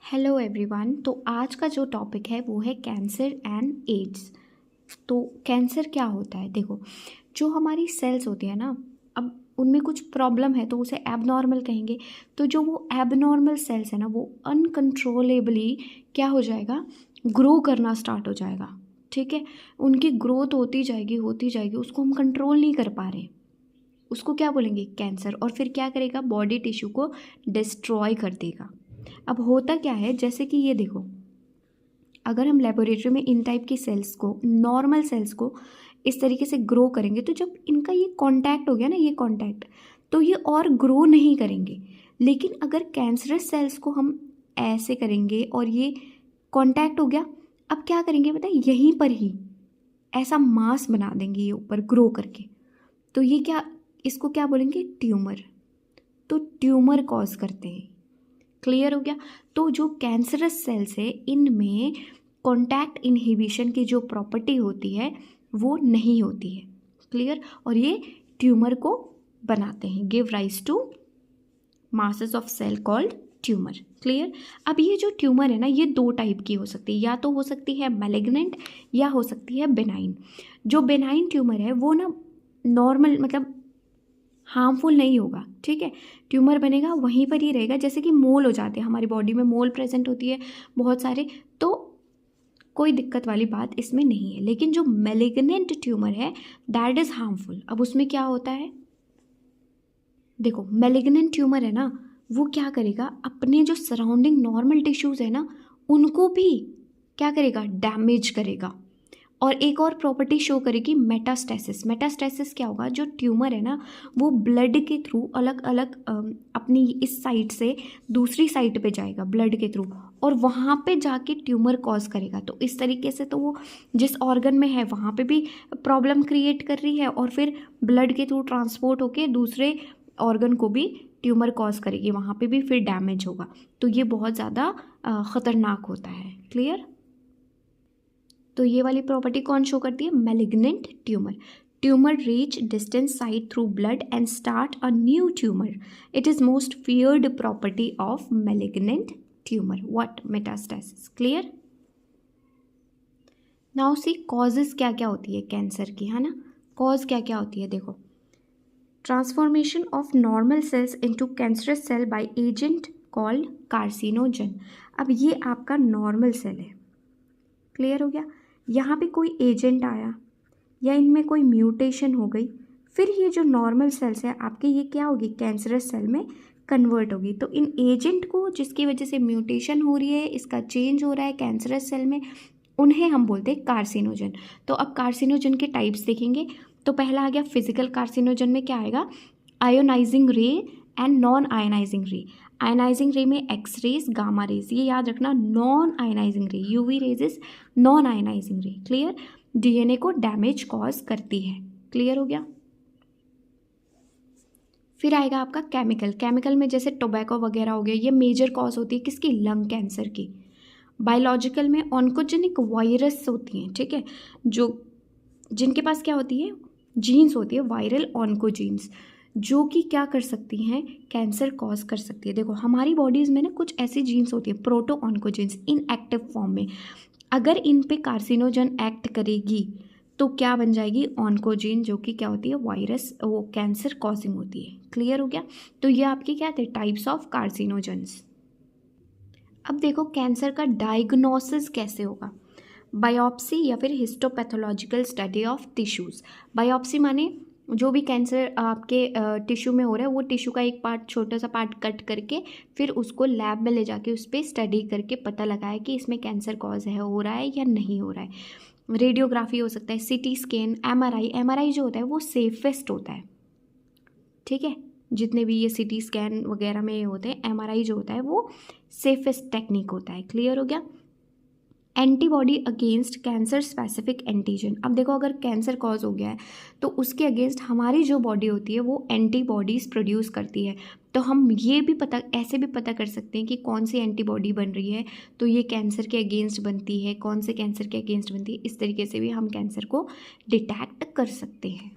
Hello everyone. तो आज का जो टॉपिक है वो है कैंसर एंड एड्स। तो कैंसर क्या होता है? देखो, जो हमारी सेल्स होती है ना, अब उनमें कुछ प्रॉब्लम है तो उसे एबनॉर्मल कहेंगे। तो जो वो एबनॉर्मल सेल्स है ना, वो अनकंट्रोलेबली क्या हो जाएगा, ग्रो करना स्टार्ट हो जाएगा। ठीक है, उनकी ग्रोथ होती जाएगी, उसको हम कंट्रोल नहीं कर पा रहे, उसको क्या बोलेंगे, कैंसर। और फिर क्या करेगा, बॉडी टिश्यू को डिस्ट्रॉय कर देगा। अब होता क्या है, जैसे कि ये देखो, अगर हम लेबोरेटरी में इन टाइप की सेल्स को, नॉर्मल सेल्स को इस तरीके से ग्रो करेंगे, तो जब इनका ये कांटेक्ट हो गया ना, ये कांटेक्ट, तो ये और ग्रो नहीं करेंगे। लेकिन अगर कैंसरस सेल्स को हम ऐसे करेंगे और ये कांटेक्ट हो गया, अब क्या करेंगे पता है, यहीं पर ही ऐसा मास बना देंगे ये ऊपर ग्रो करके। तो ये क्या, इसको क्या बोलेंगे, ट्यूमर। तो ट्यूमर कॉज करते हैं। क्लियर हो गया? तो जो कैंसरस सेल्स है, इनमें कॉन्टैक्ट इनहिबिशन की जो प्रॉपर्टी होती है वो नहीं होती है। क्लियर? और ये ट्यूमर को बनाते हैं, give rise to masses of cell called tumour. Clear? अब ये जो ट्यूमर है ना, ये दो टाइप की हो सकती है, या तो हो सकती है मैलिग्नेंट या हो सकती है बेनाइन। जो बेनाइन ट्यूमर है वो ना नॉर्मल, मतलब हार्मफुल नहीं होगा। ठीक है, ट्यूमर बनेगा वहीं पर ही रहेगा, जैसे कि मोल हो जाते हैं, हमारी बॉडी में मोल प्रेजेंट होती है बहुत सारे, तो कोई दिक्कत वाली बात इसमें नहीं है। लेकिन जो मैलिग्नेंट ट्यूमर है दैट इज़ हार्मफुल। अब उसमें क्या होता है, देखो, मैलिग्नेंट ट्यूमर है ना, वो क्या करेगा, अपने जो सराउंडिंग नॉर्मल टिश्यूज़ है ना, उनको भी क्या करेगा, डैमेज करेगा। और एक और प्रॉपर्टी शो करेगी, मेटास्टेसिस। मेटास्टेसिस क्या होगा, जो ट्यूमर है ना, वो ब्लड के थ्रू अलग अलग अपनी इस साइड से दूसरी साइड पे जाएगा ब्लड के थ्रू, और वहाँ पे जाके ट्यूमर कॉज करेगा। तो इस तरीके से तो वो जिस ऑर्गन में है वहाँ पे भी प्रॉब्लम क्रिएट कर रही है, और फिर ब्लड के थ्रू ट्रांसपोर्ट होके दूसरे ऑर्गन को भी ट्यूमर कॉज करेगी, वहाँ पे भी फिर डैमेज होगा। तो ये बहुत ज़्यादा ख़तरनाक होता है। क्लियर? तो ये वाली प्रॉपर्टी कौन शो करती है, malignant tumour. Tumour reach distance site through blood and start a new tumour. It is most feared property of malignant tumour. What? Metastasis. Clear? Now see causes क्या क्या होती है कैंसर की, है ना। कॉज क्या क्या होती है, देखो, transformation of normal cells into cancerous cell by agent called carcinogen. अब ये आपका नॉर्मल सेल है। क्लियर हो गया? यहाँ पे कोई एजेंट आया या इनमें कोई म्यूटेशन हो गई, फिर ये जो नॉर्मल सेल्स है आपके, ये क्या होगी, कैंसरस सेल में कन्वर्ट होगी। तो इन एजेंट को, जिसकी वजह से म्यूटेशन हो रही है, इसका चेंज हो रहा है कैंसरस सेल में, उन्हें हम बोलते हैं कार्सिनोजन। तो अब कार्सिनोजन के टाइप्स देखेंगे। तो पहला आ गया फिजिकल कार्सिनोजन में क्या आएगा, ionising ray and non ionising ray. Ionising ray में एक्स रेज, गामा रेज, ये याद रखना। Non ionising ray, UV rays is non ionising ray. Clear? DNA को डैमेज कॉज करती है। क्लियर हो गया? फिर आएगा आपका केमिकल। केमिकल में जैसे टोबैको वगैरह हो गया, ये मेजर कॉज होती है किसकी, लंग कैंसर की। बायोलॉजिकल में ऑन्कोजेनिक वायरस होती हैं, ठीक है, जो जिनके पास क्या होती है, जीन्स होती है, वायरल ऑन्कोजीन्स, जो कि क्या कर सकती हैं, कैंसर कॉज कर सकती है। देखो, हमारी बॉडीज़ में ना कुछ ऐसी जीन्स होती है, प्रोटो ऑन्कोजीन्स, इन एक्टिव फॉर्म में। अगर इन पे कार्सिनोजन एक्ट करेगी तो क्या बन जाएगी, ऑन्कोजीन, जो कि क्या होती है, वायरस, वो कैंसर कॉजिंग होती है। क्लियर हो गया? तो ये आपके क्या थे, टाइप्स ऑफ कार्सिनोजेंस। अब देखो, कैंसर का डायग्नोसिस कैसे होगा, बायोप्सी या फिर histopathological study of tissues. Biopsy माने जो भी कैंसर आपके टिश्यू में हो रहा है, वो टिश्यू का एक पार्ट, छोटा सा पार्ट कट करके फिर उसको लैब में ले जाके उस पर स्टडी करके पता लगाए कि इसमें कैंसर कॉज है, हो रहा है या नहीं हो रहा है। रेडियोग्राफी हो सकता है, सीटी स्कैन, एमआरआई। एमआरआई जो होता है वो सेफेस्ट होता है। ठीक है, जितने भी ये सीटी स्कैन वगैरह में होते हैं, एमआरआई जो होता है वो सेफेस्ट टेक्निक होता है। क्लियर हो गया? Antibody against cancer specific antigen. अब देखो, अगर कैंसर कॉज हो गया है तो उसके अगेंस्ट हमारी जो बॉडी होती है वो एंटीबॉडीज़ प्रोड्यूस करती है। तो हम ये भी पता, ऐसे भी पता कर सकते हैं कि कौन सी एंटीबॉडी बन रही है, तो ये कैंसर के अगेंस्ट बनती है, कौन से कैंसर के अगेंस्ट बनती है। इस तरीके से भी हम कैंसर को डिटेक्ट कर सकते हैं।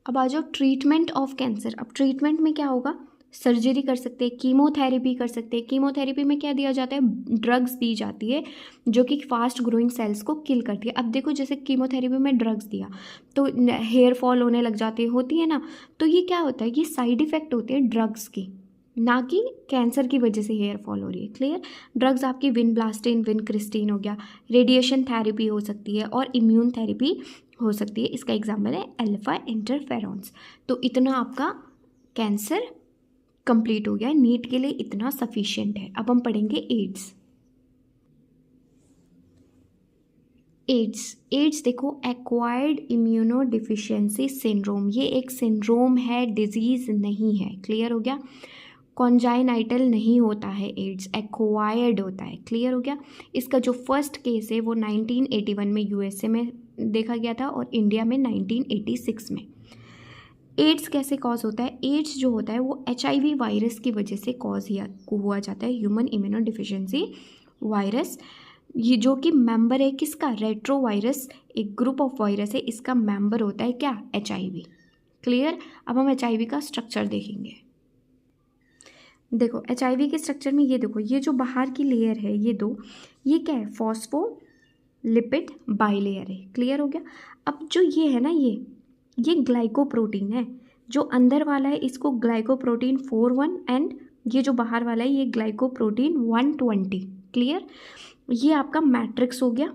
अब आ जाओ ट्रीटमेंट ऑफ कैंसर। अब ट्रीटमेंट में क्या होगा, सर्जरी कर सकते हैं, कीमोथेरेपी कर सकते हैं। कीमोथेरेपी में क्या दिया जाता है, ड्रग्स दी जाती है जो कि फास्ट ग्रोइंग सेल्स को किल करती है। अब देखो जैसे कीमोथेरेपी में ड्रग्स दिया तो हेयर फॉल होने लग जाती होती है ना, तो ये क्या होता है, ये साइड इफ़ेक्ट होते हैं ड्रग्स की, ना कि कैंसर की वजह से हेयर फॉल हो रही है। क्लियर। ड्रग्स आपकी विनब्लास्टिन, विनक्रिस्टिन हो गया, रेडिएशन थेरेपी हो सकती है और इम्यून थेरेपी हो सकती है। इसका एग्जाम्पल है अल्फा इंटरफेरॉन्स। तो इतना आपका कैंसर कंप्लीट हो गया, नीट के लिए इतना सफिशिएंट है। अब हम पढ़ेंगे एड्स। एड्स देखो, एक्वायर्ड इम्यूनो डिफिशियंसी सिंड्रोम, ये एक सिंड्रोम है, डिजीज़ नहीं है। क्लियर हो गया। कॉन्जाइनाइटल नहीं होता है एड्स, एक्वायर्ड होता है। क्लियर हो गया। इसका जो फर्स्ट केस है वो 1981 में यूएसए में देखा गया था और इंडिया में 1986 में। एड्स कैसे कॉज होता है, एड्स जो होता है वो HIV वायरस की वजह से कॉज हुआ जाता है, ह्यूमन इम्यूनो डिफिशियंसी वायरस। ये जो कि मेंबर है किसका, रेट्रो वायरस, एक ग्रुप ऑफ वायरस है, इसका मेंबर होता है क्या, HIV। क्लियर। अब हम HIV का स्ट्रक्चर देखेंगे। देखो HIV के स्ट्रक्चर में ये देखो, ये जो बाहर की लेयर है ये दो, ये क्या है, फॉस्फोलिपिड बाइलेयर है। क्लियर हो गया। अब जो ये है ना, ये ग्लाइकोप्रोटीन है, जो अंदर वाला है इसको ग्लाइकोप्रोटीन 41 एंड ये जो बाहर वाला है ये ग्लाइकोप्रोटीन 120। क्लियर। ये आपका मैट्रिक्स हो गया,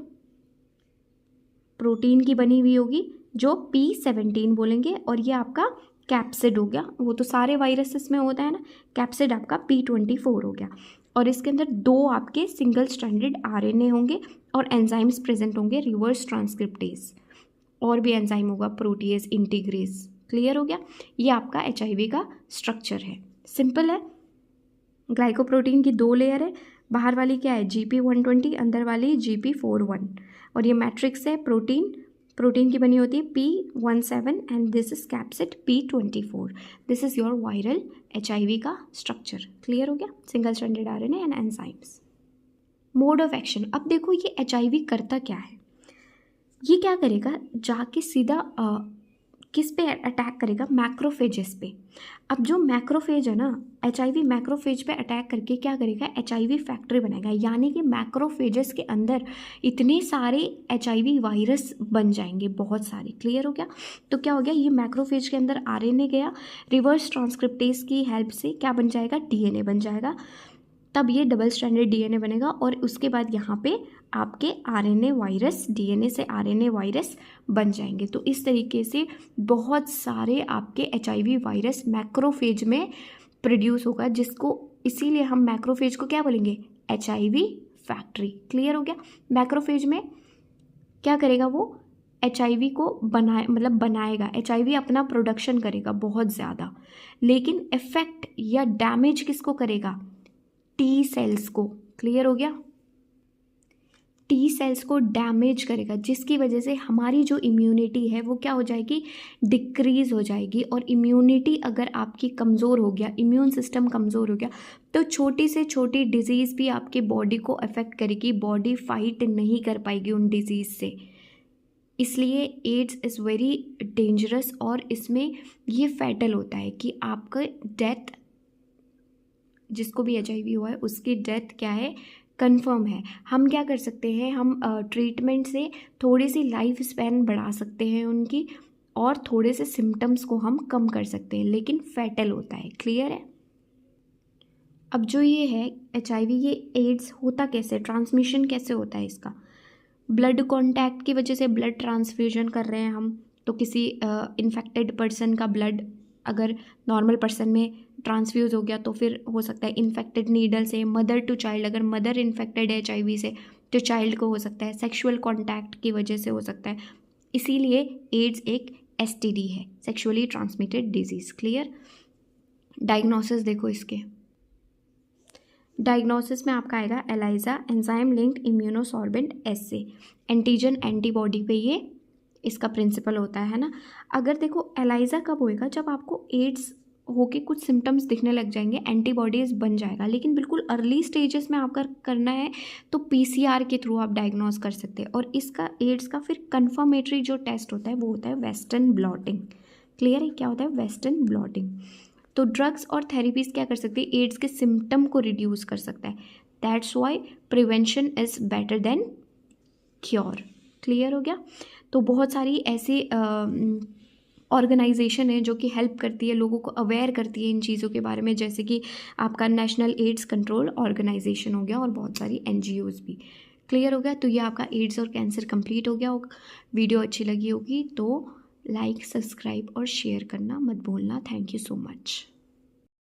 प्रोटीन की बनी हुई होगी जो P17 बोलेंगे, और ये आपका कैप्सिड हो गया, वो तो सारे वायरसेस में होता है ना, कैप्सिड आपका P24 हो गया। और इसके अंदर दो आपके सिंगल स्ट्रैंडेड RNA होंगे और एंजाइम्स प्रेजेंट होंगे, रिवर्स ट्रांसक्रिप्टेज, और भी एंजाइम होगा, प्रोटीएज, इंटीग्रेज। क्लियर हो गया। ये आपका HIV का स्ट्रक्चर है, सिंपल है। ग्लाइकोप्रोटीन की दो लेयर है, बाहर वाली क्या है GP120, अंदर वाली GP41, और ये मैट्रिक्स है, प्रोटीन की बनी होती है P17 and this is capsid P24। This is your viral HIV का स्ट्रक्चर। क्लियर हो गया। Single stranded RNA and enzymes. Mode of action. अब देखो ये HIV करता क्या है, ये क्या करेगा, जाके सीधा किस पे अटैक करेगा, मैक्रोफेजेस पे। अब जो मैक्रोफेज है ना, HIV मैक्रोफेज पे अटैक करके क्या करेगा, HIV फैक्ट्री बनाएगा, यानी कि मैक्रोफेजेस के अंदर इतने सारे HIV वायरस बन जाएंगे, बहुत सारे। क्लियर हो गया। तो क्या हो गया, ये मैक्रोफेज के अंदर RNA गया, रिवर्स ट्रांसक्रिप्टेज की हेल्प से क्या बन जाएगा, DNA बन जाएगा, तब ये डबल स्ट्रैंडेड DNA बनेगा, और उसके बाद यहाँ पे आपके RNA वायरस, DNA से RNA वायरस बन जाएंगे। तो इस तरीके से बहुत सारे आपके HIV वायरस मैक्रोफेज में प्रोड्यूस होगा, जिसको इसीलिए हम मैक्रोफेज को क्या बोलेंगे, HIV फैक्ट्री। क्लियर हो गया। मैक्रोफेज में क्या करेगा, वो HIV को बनाएगा, HIV अपना प्रोडक्शन करेगा बहुत ज़्यादा, लेकिन इफेक्ट या डैमेज किसको करेगा, T सेल्स को। क्लियर हो गया। T सेल्स को डैमेज करेगा, जिसकी वजह से हमारी जो इम्यूनिटी है वो क्या हो जाएगी, डिक्रीज़ हो जाएगी। और इम्यूनिटी अगर आपकी कमज़ोर हो गया, इम्यून सिस्टम कमज़ोर हो गया, तो छोटी से छोटी डिजीज़ भी आपके बॉडी को अफेक्ट करेगी, बॉडी फाइट नहीं कर पाएगी उन डिजीज़ से। इसलिए एड्स इज़ वेरी डेंजरस, और इसमें ये फैटल होता है कि आपका डेथ, जिसको भी HIV हुआ है उसकी डेथ क्या है, कंफर्म है। हम क्या कर सकते हैं, हम ट्रीटमेंट से थोड़ी सी लाइफ स्पैन बढ़ा सकते हैं उनकी, और थोड़े से सिम्टम्स को हम कम कर सकते हैं, लेकिन फैटल होता है। क्लियर है। अब जो ये है HIV, ये एड्स होता कैसे, ट्रांसमिशन कैसे होता है इसका, ब्लड कॉन्टैक्ट की वजह से, ब्लड ट्रांसफ्यूजन कर रहे हैं हम, तो किसी इन्फेक्टेड पर्सन का ब्लड अगर नॉर्मल पर्सन में ट्रांसफ्यूज हो गया तो फिर हो सकता है इन्फेक्टेड नीडल से, मदर टू चाइल्ड, अगर मदर इन्फेक्टेड है HIV से तो चाइल्ड को हो सकता है, सेक्सुअल कॉन्टैक्ट की वजह से हो सकता है। इसीलिए एड्स एक STD है, sexually transmitted disease. Clear. Diagnosis देखो इसके, डायग्नोसिस में आपका आएगा एलाइजा, एंजाइम लिंक्ड इम्यूनोसॉर्बेंट एसे, एंटीजन एंटीबॉडी पे ये इसका प्रिंसिपल होता है ना। अगर देखो एलाइजा कब होएगा, जब आपको एड्स होके कुछ सिम्टम्स दिखने लग जाएंगे, एंटीबॉडीज बन जाएगा, लेकिन बिल्कुल अर्ली स्टेजेस में आपका करना है तो PCR के थ्रू आप डायग्नोज कर सकते हैं। और इसका एड्स का फिर कन्फर्मेटरी जो टेस्ट होता है वो होता है वेस्टर्न ब्लॉटिंग। क्लियर है, क्या होता है वेस्टर्न ब्लॉटिंग। तो ड्रग्स और थेरेपीज़ क्या कर सकती है, एड्स के सिम्टम को रिड्यूस कर सकता है। That's why prevention is better than cure. Clear हो गया। तो बहुत सारी ऐसी ऑर्गेनाइजेशन है जो कि हेल्प करती है, लोगों को अवेयर करती है इन चीज़ों के बारे में, जैसे कि आपका नेशनल एड्स कंट्रोल ऑर्गेनाइजेशन हो गया और बहुत सारी NGOs भी। क्लियर हो गया। तो ये आपका एड्स और कैंसर कंप्लीट हो गया होगा। वीडियो अच्छी लगी होगी तो लाइक, सब्सक्राइब और शेयर करना मत भूलना। Thank you so much.